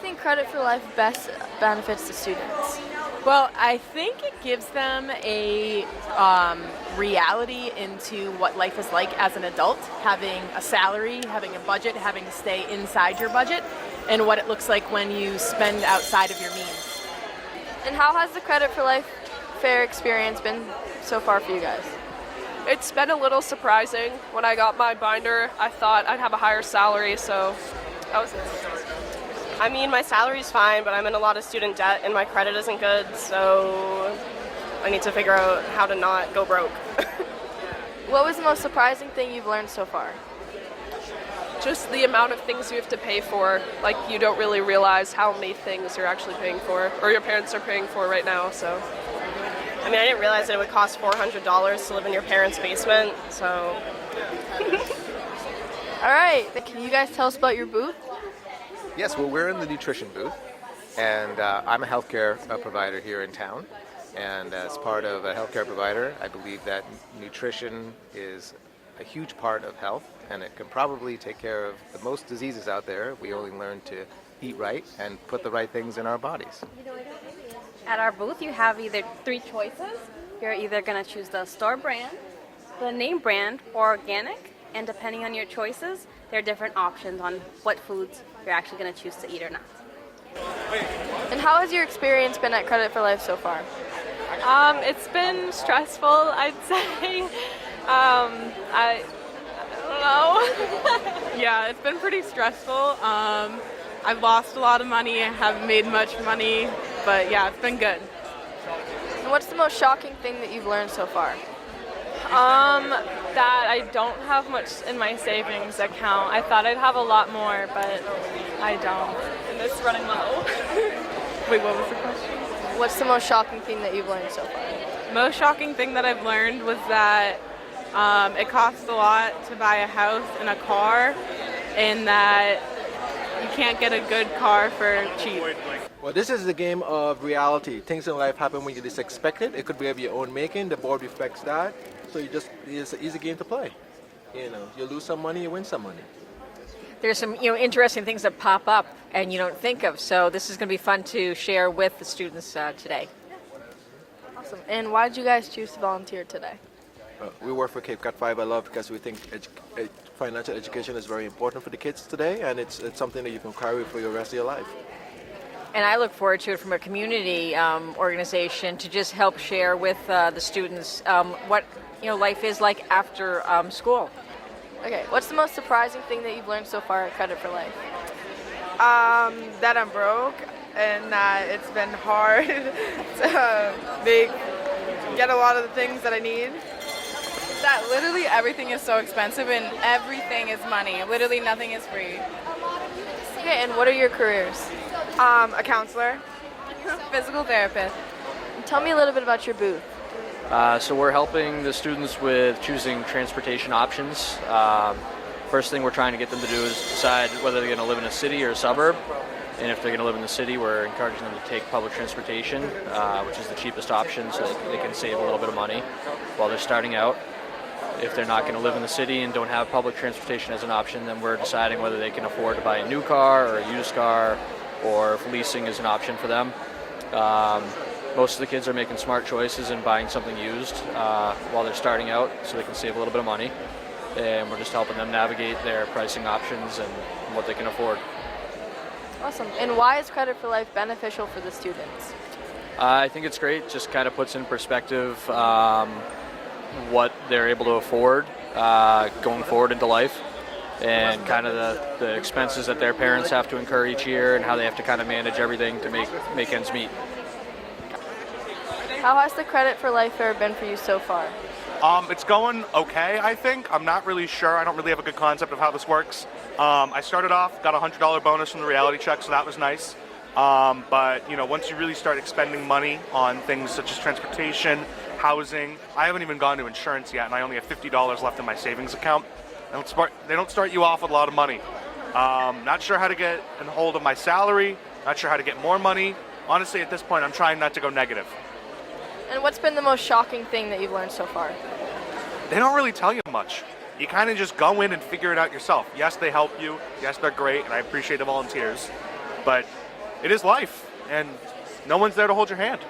think credit for life best benefits the students? Well, I think it gives them a reality into what life is like as an adult, having a salary, having a budget, having to stay inside your budget, and what it looks like when you spend outside of your means. And how has the credit for life fair experience been so far for you guys? It's been a little surprising. When I got my binder, I thought I'd have a higher salary, so that was it. I mean, my salary's fine, but I'm in a lot of student debt and my credit isn't good, so I need to figure out how to not go broke. What was the most surprising thing you've learned so far? Just the amount of things you have to pay for. Like, you don't really realize how many things you're actually paying for, or your parents are paying for right now, so. I mean, I didn't realize that it would cost $400 to live in your parents' basement, so. All right, can you guys tell us about your booth? Yes, well, we're in the nutrition booth, and I'm a healthcare provider here in town. And as part of a healthcare provider, I believe that nutrition is a huge part of health, and it can probably take care of the most diseases out there if we only learn to eat right and put the right things in our bodies. At our booth, you have either three choices. You're either going to choose the store brand, the name brand, or organic. And depending on your choices, there are different options on what foods you're actually going to choose to eat or not. And how has your experience been at Credit for Life so far? It's been stressful, I'd say. I don't know. Yeah, it's been pretty stressful. I've lost a lot of money. I haven't made much money, but yeah, it's been good. And what's the most shocking thing that you've learned so far? That I don't have much in my savings account. I thought I'd have a lot more, but I don't. And it's running low. Wait, what was the question? What's the most shocking thing that you've learned so far? Most shocking thing that I've learned was that it costs a lot to buy a house and a car, and that you can't get a good car for cheap. Well, this is the game of reality. Things in life happen when you least expect it. It could be of your own making. The board reflects that. So it's an easy game to play. You lose some money, you win some money. There's some interesting things that pop up and you don't think of. So this is going to be fun to share with the students today. Awesome. And why did you guys choose to volunteer today? We work for Cape Cod 5 I Love because we think financial education is very important for the kids today, and it's something that you can carry for the rest of your life. And I look forward to it from a community organization to just help share with the students what life is like after school. Okay, what's the most surprising thing that you've learned so far at Credit for Life? That I'm broke and that it's been hard to get a lot of the things that I need. That literally everything is so expensive and everything is money. Literally nothing is free. Okay, and what are your careers? A counselor, physical therapist. And tell me a little bit about your booth. So we're helping the students with choosing transportation options. First thing we're trying to get them to do is decide whether they're going to live in a city or a suburb. And if they're going to live in the city, we're encouraging them to take public transportation, which is the cheapest option, so they can save a little bit of money while they're starting out. If they're not going to live in the city and don't have public transportation as an option, then we're deciding whether they can afford to buy a new car or a used car, or if leasing is an option for them. Most of the kids are making smart choices and buying something used while they're starting out so they can save a little bit of money. And we're just helping them navigate their pricing options and what they can afford. Awesome. And why is Credit for Life beneficial for the students? I think it's great. Just kind of puts in perspective what they're able to afford going forward into life, and kind of the expenses that their parents have to incur each year and how they have to kind of manage everything to make ends meet. How has the Credit for Life fair been for you so far? It's going okay, I think. I'm not really sure. I don't really have a good concept of how this works. I started off, got a $100 bonus from the reality check, so that was nice. But once you really start expending money on things such as transportation, housing, I haven't even gone to insurance yet, and I only have $50 left in my savings account. They don't start you off with a lot of money. Not sure how to get a hold of my salary, not sure how to get more money. Honestly, at this point, I'm trying not to go negative. And what's been the most shocking thing that you've learned so far? They don't really tell you much. You kind of just go in and figure it out yourself. Yes, they help you. Yes, they're great, and I appreciate the volunteers. But it is life, and no one's there to hold your hand.